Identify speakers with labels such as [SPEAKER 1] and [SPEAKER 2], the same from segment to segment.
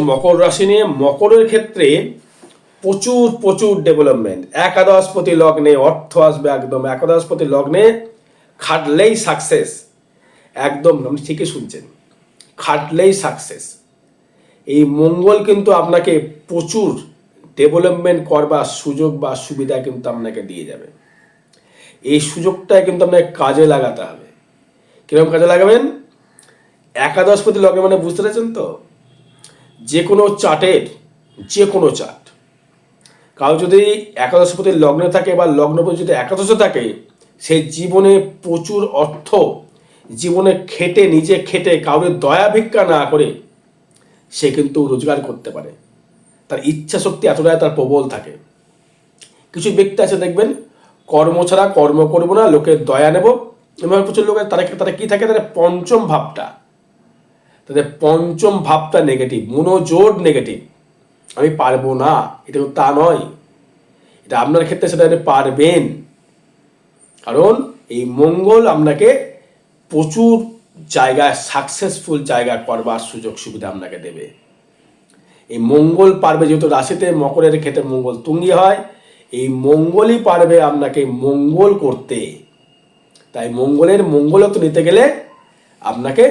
[SPEAKER 1] মকর রাশি নিয়ে। মকরের ক্ষেত্রে প্রচুর প্রচুর ডেভেলপমেন্ট। একাদশপতি লগ্নে অর্থ আসবে, একদম একাদশপতি লগ্নে খাটলেই সাকসেস। একদম আপনি ঠিকই শুনছেন, খাটলেই সাকসেস। এই মঙ্গল কিন্তু আপনাকে প্রচুর ডেভেলপমেন্ট করবার সুযোগ বা সুবিধা কিন্তু আপনাকে দিয়ে যাবে। এই সুযোগটাই কিন্তু আপনাকে কাজে লাগাতে হবে। কিরকম কাজে লাগাবেন? একাদশপতি লগ্নে মানে বুঝতে পেরেছেন তো? যে কোনো চার্টের, যে কোনো চার্ট, কারো যদি একাদশপতি লগ্নে থাকে বা লগ্নপতি যদি একাদশে থাকে, সে জীবনে প্রচুর অর্থ, জীবনে খেটে, নিজে খেটে, কাউকে দয়া ভিক্ষা না করে সে কিন্তু রোজগার করতে পারে। তার ইচ্ছা শক্তি এতটাই তার প্রবল থাকে। কিছু ব্যক্তি আছে দেখবেন, কর্ম ছাড়া কর্ম করবো না, লোকের দয়া নেব, এভাবে প্রচুর লোকের তারা কি থাকে, তাদের পঞ্চম ভাবটা নেগেটিভ, মনোজোর নেগেটিভ। আমি পারবো না, এটা তা নয়, এটা আপনার ক্ষেত্রে সেটা আপনি পারবেন। কারণ এই মঙ্গল আপনাকে প্রচুর জায়গায় সাকসেসফুল জায়গা করবার সুযোগ সুবিধা আপনাকে দেবে। এই মঙ্গল পারবে, যেহেতু রাশিতে মকরের ক্ষেত্রে মঙ্গল তুঙ্গি হয়, এই মঙ্গলই পারবে আপনাকে মঙ্গল করতে। তাই মঙ্গলের মঙ্গলত্ব নিতে গেলে আপনাকে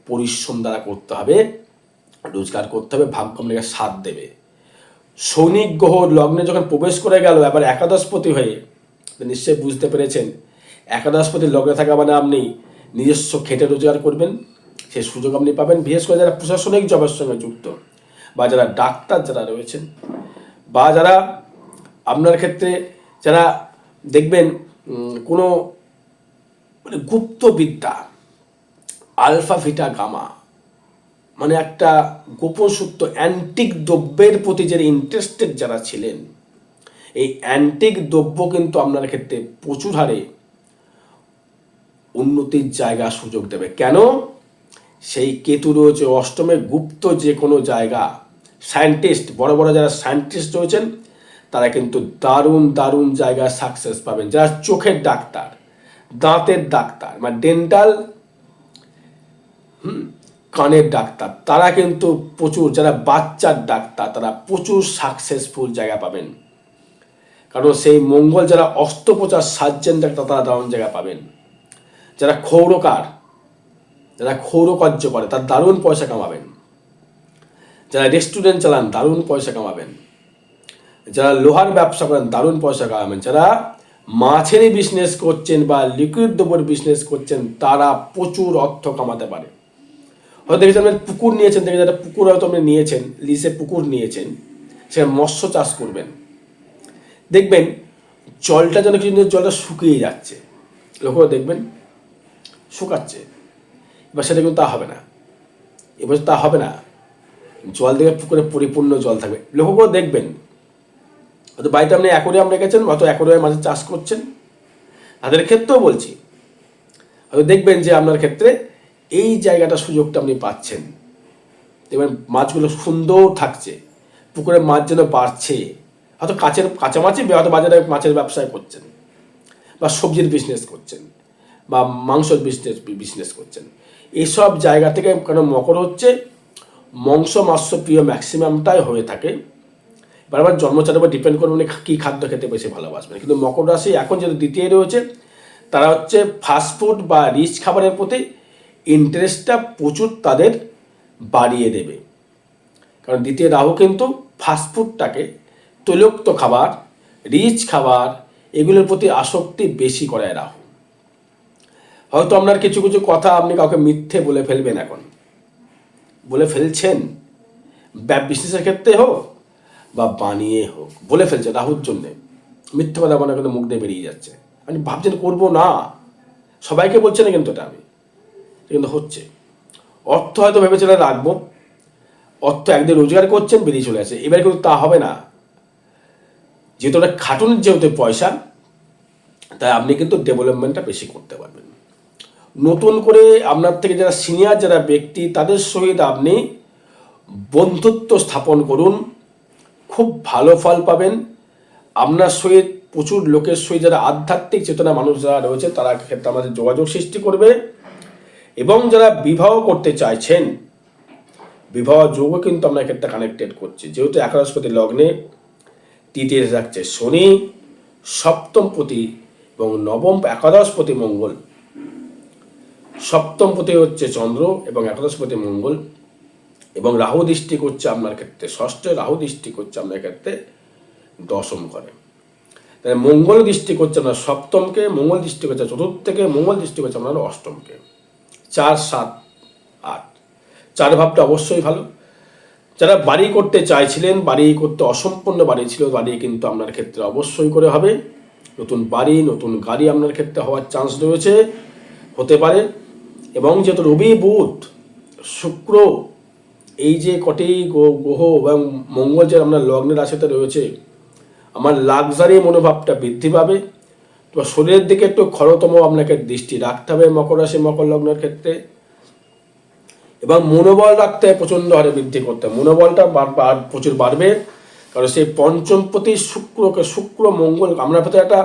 [SPEAKER 1] পরিশ্রম দ্বারা করতে হবে, রোজগার করতে হবে, ভাগ্য আপনাকে সাথ দেবে। শনি গ্রহ লগ্নে যখন প্রবেশ করে গেল এবার একাদশপতি হয়ে, নিশ্চয়ই বুঝতে পেরেছেন, একাদশপতি লগ্নে থাকা মানে আপনি নিজস্ব খেটে রোজগার করবেন, সে সুযোগ আপনি পাবেন। বিশেষ করে যারা প্রশাসনিক জবের সঙ্গে যুক্ত, বা যারা ডাক্তার যারা রয়েছেন, বা যারা আপনার ক্ষেত্রে যারা দেখবেন কোনো মানে গুপ্ত বিদ্যা, আলফা ভিটা গামা, মানে একটা গোপন সূত্র, অ্যান্টিক দ্রব্যের প্রতি যারা ইন্টারেস্টেড যারা ছিলেন, এই অ্যান্টিক দ্রব্য কিন্তু আপনার ক্ষেত্রে প্রচুর হারে উন্নতির জায়গা সুযোগ দেবে। কেন? সেই কেতু রয়েছে অষ্টমে, গুপ্ত যে কোনো জায়গা, সায়েন্টিস্ট, বড় বড় যারা সায়েন্টিস্ট রয়েছেন তারা কিন্তু দারুণ দারুণ জায়গায় সাকসেস পাবেন। যারা চোখের ডাক্তার, দাঁতের ডাক্তার, মানে ডেন্টাল, কানের ডাক্তার, তারা কিন্তু প্রচুর, যারা বাচ্চার ডাক্তার তারা প্রচুর সাকসেসফুল জায়গা পাবেন। কারণ সেই মঙ্গল, যারা অস্ত্রোপচার সার্জন ডাক্তার, তারা দারুণ জায়গা পাবেন। যারা ক্ষৌরকার, যারা ক্ষৌরকার্য করে তার দারুণ পয়সা কামাবেন। যারা রেস্টুরেন্ট চালান দারুণ পয়সা কামাবেন। যারা লোহার ব্যবসা করেন দারুণ পয়সা কামাবেন। যারা মাছেরই বিজনেস করছেন বা লিকুইড দ্রব্যের বিজনেস করছেন তারা প্রচুর অর্থ কামাতে পারে। হয়তো দেখেছেন আপনি পুকুর নিয়েছেন, দেখেছেন একটা পুকুর হয়তো আপনি নিয়েছেন, লিজে পুকুর নিয়েছেন, সেখানে মৎস্য চাষ করবেন। দেখবেন জলটা যেন কিছু জলটা শুকিয়ে যাচ্ছে, লক্ষ্য দেখবেন শুকাচ্ছে। এবার সেটা কিন্তু তা হবে না, এবার তা হবে না, জল দেখে পুকুরে পরিপূর্ণ জল থাকবে। লক্ষ্য করে দেখবেন, হয়তো বাড়িতে আপনি অ্যাকোরিয়াম রেখেছেন, হয়তো অ্যাকোরিয়ামে মাছের চাষ করছেন, তাদের ক্ষেত্রেও বলছি, হয়তো দেখবেন যে আপনার ক্ষেত্রে এই জায়গাটা সুযোগটা আপনি পাচ্ছেন। দেখবেন মাছগুলো সুন্দর থাকছে, পুকুরে মাছ যেন বাড়ছে। হয়তো কাঁচা মাছই হয়তো বাজারে মাছের ব্যবসায় করছেন, বা সবজির বিজনেস করছেন, বা মাংসের বিজনেস করছেন। এইসব জায়গা থেকে কেন মকর হচ্ছে, মাংস প্রিয় ম্যাক্সিমামটাই হয়ে থাকে। বারবার জন্মচারের উপর ডিপেন্ড করবে উনি কী খাদ্য খেতে বেশি ভালোবাসবেন। কিন্তু মকর রাশি এখন যেটা দ্বিতীয় রয়েছে, তারা হচ্ছে ফাস্টফুড বা রিচ খাবারের প্রতি ইন্টারেস্টটা প্রচুর তাদের বাড়িয়ে দেবে। কারণ দ্বিতীয় রাহু কিন্তু ফাস্টফুডটাকে, তৈলাক্ত খাবার, রিচ খাবার, এগুলোর প্রতি আসক্তি বেশি করায় রাহু। হয়তো আপনার কিছু কিছু কথা আপনি কাউকে মিথ্যে বলে ফেলবেন, এখন বলে ফেলছেন, বিজনেসের ক্ষেত্রে হোক বা বানিয়ে হোক, বলে ফেলছে রাহুর জন্যে। মিথ্যে কথা মনে করে মুখ দিয়ে বেরিয়ে যাচ্ছে, আপনি ভাবছেন করবো না, সবাইকে বলছে না, কিন্তু এটা কিন্তু হচ্ছে। অর্থ হয়তো ভেবেছিলেন রাখবো, অর্থ একদিন রোজগার করছেন, বেরিয়ে চলে আসে। এবারে কিন্তু তা হবে না, যেহেতু ওটা খাটুনির যেহেতু পয়সা, তাই আপনি কিন্তু ডেভেলপমেন্টটা বেশি করতে পারবেন। নতুন করে আপনার থেকে যারা সিনিয়র যারা ব্যক্তি, তাদের সহিত আপনি বন্ধুত্ব স্থাপন করুন, খুব ভালো ফল পাবেন। আপনার সহিত প্রচুর লোকের সহিত যারা আধ্যাত্মিক চেতনা মানুষ যারা রয়েছে তারা ক্ষেত্রে আমাদের যোগাযোগ সৃষ্টি করবে। এবং যারা বিবাহ করতে চাইছেন, বিবাহ যোগও কিন্তু আপনার ক্ষেত্রে কানেক্টেড করছে, যেহেতু একাদশপতি লগ্নে তৃতীয় থাকছে শনি, সপ্তমপতি এবং একাদশপতি মঙ্গল, সপ্তমপতি হচ্ছে চন্দ্র এবং একাদশপতি মঙ্গল, এবং রাহু দৃষ্টি করছে আপনার ক্ষেত্রে ষষ্ঠে, রাহু দৃষ্টি করছে আপনার ক্ষেত্রে দশম ঘরে। তাই মঙ্গল দৃষ্টি করছে আপনার সপ্তমকে, মঙ্গল দৃষ্টি করছে চতুর্থকে, মঙ্গল দৃষ্টি করছে আপনার অষ্টমকে। 4, 7, 8 চার ভাবটা অবশ্যই ভালো। যারা বাড়ি করতে চাইছিলেন, বাড়ি করতে অসম্পূর্ণ বাড়ি ছিল, বাড়ি কিন্তু আপনার ক্ষেত্রে অবশ্যই করে হবে। নতুন বাড়ি, নতুন গাড়ি আপনার ক্ষেত্রে হওয়ার চান্স রয়েছে, হতে পারে। এবং যেহেতু রবি, বুধ, শুক্র, এই যে কটি গ্রহ এবং মঙ্গল যে আপনার লগ্নের রাশিতে রয়েছে, আমার লাক্সারি মনোভাবটা বৃদ্ধি পাবে। তো শরীরের দিকে একটু ক্ষরতম আপনাকে দৃষ্টি রাখতে হবে মকর রাশি, মকর লগ্নের ক্ষেত্রে। এবং মনোবল রাখতে হবে, প্রচণ্ড হারে বৃদ্ধি করতে হবে, মনোবলটা প্রচুর বাড়বে। কারণ সেই পঞ্চমপতি শুক্র মঙ্গল আপনার ভেতরে একটা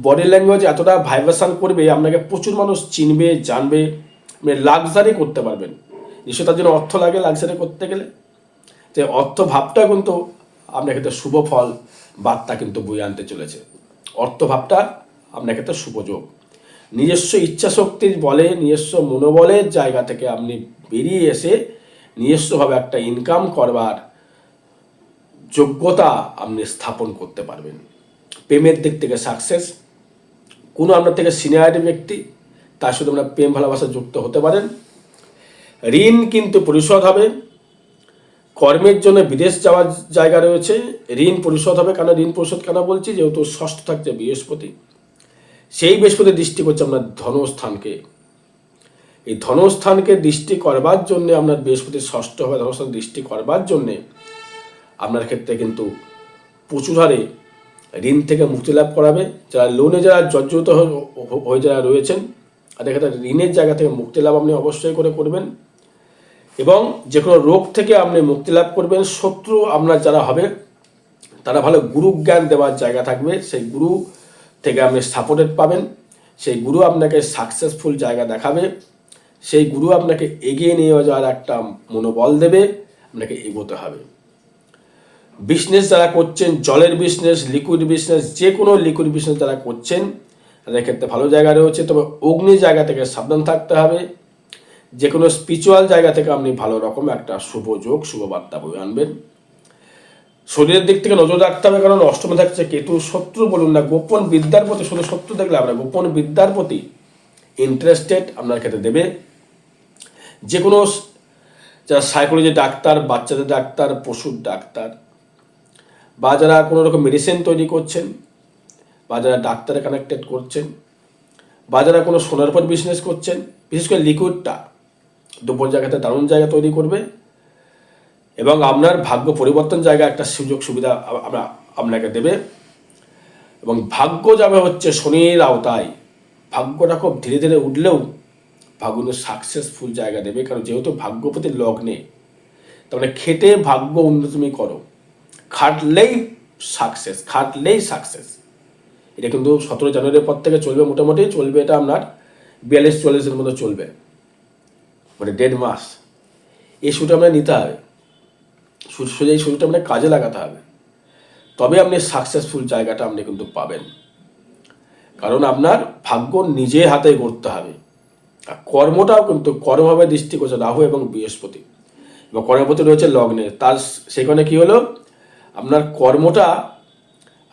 [SPEAKER 1] বডি ল্যাঙ্গুয়েজ এতটা ভাইব্রেশন করবে, আপনাকে প্রচুর মানুষ চিনবে, জানবে, মানে লাক্সারি করতে পারবেন। নিশ্চয় তার জন্য অর্থ লাগে লাক্সারি করতে গেলে। যে অর্থ ভাবটা কিন্তু আপনার ক্ষেত্রে শুভ ফল বার্তা কিন্তু বয়ে আনতে চলেছে। অর্থ ভাবটা আপনার ক্ষেত্রে শুভযোগ। নিজস্ব ইচ্ছাশক্তির বলে, নিজস্ব মনোবলের জায়গা থেকে আপনি বেরিয়ে এসে নিজস্বভাবে একটা ইনকাম করবার যোগ্যতা আপনি স্থাপন করতে পারবেন। প্রেমের দিক থেকে সাকসেস, কোনো আপনার থেকে সিনিয়র ব্যক্তি, তার সাথে আপনার প্রেম ভালোবাসা যুক্ত হতে পারেন। ঋণ কিন্তু পরিশোধ হবে। কর্মের জন্য বিদেশ যাওয়ার জায়গা রয়েছে, ঋণ পরিশোধ হবে। কেন ঋণ পরিশোধ কেন বলছি, যেহেতু ষষ্ঠ থাকছে বৃহস্পতি, সেই বৃহস্পতি দৃষ্টি করছে আপনার ধনস্থানকে। এই ধনস্থানকে দৃষ্টি করবার জন্য, আপনার বৃহস্পতি ষষ্ঠ হবে ধনস্থান দৃষ্টি করবার জন্যে আপনার ক্ষেত্রে কিন্তু প্রচুর হারে ঋণ থেকে মুক্তি লাভ করাবে। যারা লোনে যারা জর্জরিত হয়ে যারা রয়েছেন, তাদের ক্ষেত্রে ঋণের জায়গা থেকে মুক্তি লাভ আপনি অবশ্যই করে করবেন। এবং যে কোনো রোগ থেকে আপনি মুক্তি লাভ করবেন। শত্রু আপনার যারা হবে, তারা ভালো গুরু জ্ঞান দেওয়ার জায়গা থাকবে, সেই গুরু থেকে আপনি সাপোর্টেড পাবেন। সেই গুরু আপনাকে সাকসেসফুল জায়গা দেখাবে, সেই গুরু আপনাকে এগিয়ে নিয়ে যাওয়ার একটা মনোবল দেবে, আপনাকে এগোতে হবে। বিজনেস যারা করছেন, জলের বিজনেস, লিকুইড বিজনেস, যে কোনো লিকুইড বিজনেস যারা করছেন, তাদের ক্ষেত্রে ভালো জায়গা রয়েছে। তবে অগ্নি জায়গা থেকে সাবধান থাকতে হবে। যে কোনো স্পিরিচুয়াল জায়গা থেকে আপনি ভালো রকম একটা শুভ যোগ, শুভ বার্তা বয়ে আনবেন। শরীরের দিক থেকে নজর রাখতে হবে, কারণ অষ্টমে থাকছে কেতু। শত্রু বলুন না, গোপন বিদ্যার প্রতি, শুধু শত্রু দেখলে আপনার গোপন বিদ্যার প্রতি ইন্টারেস্টেড আপনার ক্ষেত্রে দেবে। যে কোনো যারা সাইকোলজি ডাক্তার, বাচ্চাদের ডাক্তার, পশুর ডাক্তার, বা যারা কোনো রকম মেডিসিন তৈরি করছেন, বা যারা ডাক্তারে কানেক্টেড করছেন, বা যারা কোনো সোনার পর বিজনেস করছেন, বিশেষ করে লিকুইডটা দুপুর জায়গাতে দারুণ জায়গা তৈরি করবে। এবং আপনার ভাগ্য পরিবর্তন জায়গা একটা সুযোগ সুবিধা আপনাকে দেবে। এবং ভাগ্য যাবে হচ্ছে শনির আওতায়। ভাগ্যটা খুব ধীরে ধীরে উঠলেও ভাগ্য সাকসেসফুল জায়গা দেবে, কারণ যেহেতু ভাগ্যপতি লগ্নে, তার মানে খেটে ভাগ্য উন্নতি করো, খাটলেই সাকসেস, খাটলেই সাকসেস। এটা কিন্তু 17 জানুয়ারির পর থেকে চলবে, মোটামুটি চলবে। এটা আপনার 42-44-এর মতো চলবে, মানে 1.5 মাস। এই শুরুটা আপনার নিতে হবে, এই শুরুটা আপনার কাজে লাগাতে হবে, তবে আপনি সাকসেসফুল জায়গাটা আপনি কিন্তু পাবেন। কারণ আপনার ভাগ্য নিজে হাতে করতে হবে। আর কর্মটাও কিন্তু কর্মভাবে দৃষ্টি করছে রাহু এবং বৃহস্পতি, এবং কর্মপতি রয়েছে লগ্নে। তার সেখানে কি হলো, আপনার কর্মটা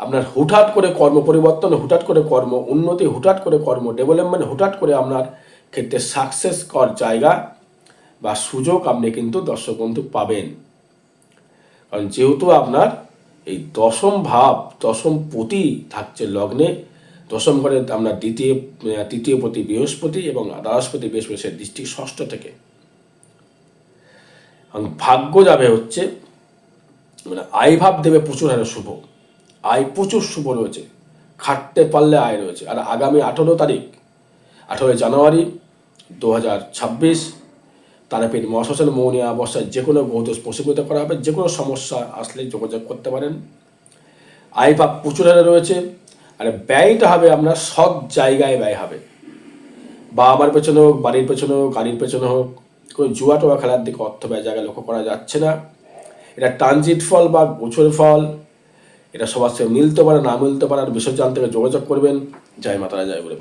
[SPEAKER 1] আপনার হুটহাট করে কর্ম পরিবর্তন, হুটহাট করে কর্ম উন্নতি, হুটহাট করে কর্ম ডেভেলপমেন্ট, হুটহাট করে আপনার ক্ষেত্রে সাকসেস কর জায়গা বা সুযোগ আপনি কিন্তু দর্শক বন্ধু পাবেন। কারণ যেহেতু আপনার এই দশম ভাব, দশম পতি থাকছে লগ্নে, দশম ঘরে আপনার তৃতীয় পতি বৃহস্পতি এবং দ্বাদশপতি বৃহস্পতি দৃষ্টি ষষ্ঠ থেকে। ভাগ্য যাবে হচ্ছে মানে আয় ভাব দেবে প্রচুর হারে শুভ, আয় প্রচুর শুভ রয়েছে, খাটতে পারলে আয় রয়েছে। আর আগামী 18 জানুয়ারি 2026 তারাপীঠ মহাশ্মশান মৌনী অবস্থায় যে কোনো গ্রহদোষ প্রশমিত করা হবে। যে কোনো সমস্যা আসলে যোগাযোগ করতে পারেন। আয় ভাব প্রচুর হারে রয়েছে। আর ব্যয়টা হবে আপনার সৎ জায়গায় ব্যয় হবে, বা আমার পেছনে হোক, বাড়ির পেছনে হোক, গাড়ির পেছনে হোক, কোনো জুয়া টোয়া খেলার দিকে অর্থ ব্যয় জায়গায় লক্ষ্য করা যাচ্ছে না। এটা ট্রানজিট ফল বা গোচর ফল, এটা সবার সঙ্গে মিলতে পারে না মিলতে পারে, আর বিশেষ জানতে যোগাযোগ করবেন। জয় মাতারা, জয় গুরু।